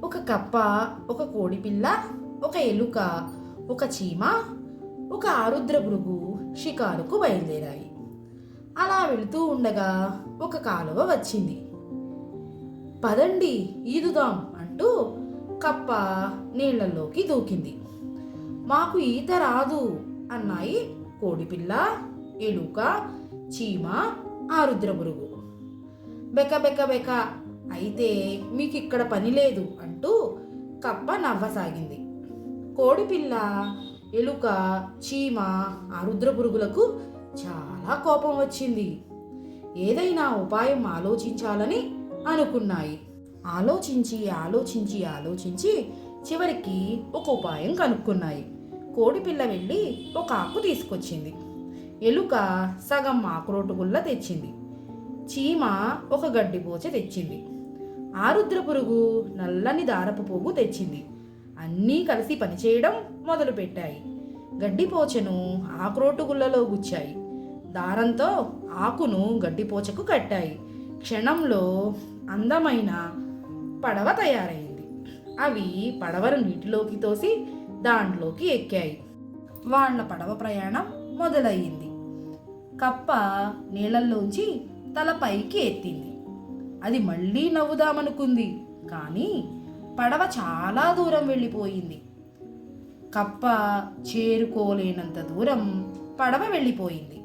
ఒక కప్ప, ఒక కోడిపిల్ల, ఒక ఎలుక, ఒక చీమ, ఒక ఆరుద్ర భృగు షికారుకు బయలుదేరాయి. అలా వెళుతూ ఉండగా ఒక కాలువ వచ్చింది. పదండి ఈదుదాం అంటూ కప్ప నీళ్లలోకి దూకింది. మాకు ఈత రాదు అన్నాయి కోడిపిల్ల, ఎలుక, చీమ, ఆరుద్ర భృగు. బెక బెక బెక, అయితే మీకు ఇక్కడ పని లేదు అంటూ కప్ప నవ్వసాగింది. కోడిపిల్ల, ఎలుక, చీమ, ఆరుద్ర పురుగులకు చాలా కోపం వచ్చింది. ఏదైనా ఉపాయం ఆలోచించాలని అనుకున్నాయి. ఆలోచించి ఆలోచించి ఆలోచించి చివరికి ఒక ఉపాయం కనుక్కున్నాయి. కోడిపిల్ల వెళ్ళి ఒక ఆకు తీసుకొచ్చింది. ఎలుక సగం ఆకురోటు గుల్ల తెచ్చింది. చీమ ఒక గడ్డిపోచ తెచ్చింది. ఆరుద్ర పురుగు నల్లని దారపు పువ్వు తెచ్చింది. అన్నీ కలిసి పనిచేయడం మొదలుపెట్టాయి. గడ్డిపోచను ఆకురోటు గుల్లలో గుచ్చాయి. దారంతో ఆకును గడ్డిపోచకు కట్టాయి. క్షణంలో అందమైన పడవ తయారైంది. అవి పడవను నీటిలోకి తోసి దాంట్లోకి ఎక్కాయి. వాళ్ళ పడవ ప్రయాణం మొదలయ్యింది. కప్ప నీళ్ళల్లోంచి తల పైకి ఎత్తింది. అది మళ్ళీ నవ్వుదామనుకుంది, కానీ పడవ చాలా దూరం వెళ్ళిపోయింది. కప్ప చేరుకోలేనంత దూరం పడవ వెళ్ళిపోయింది.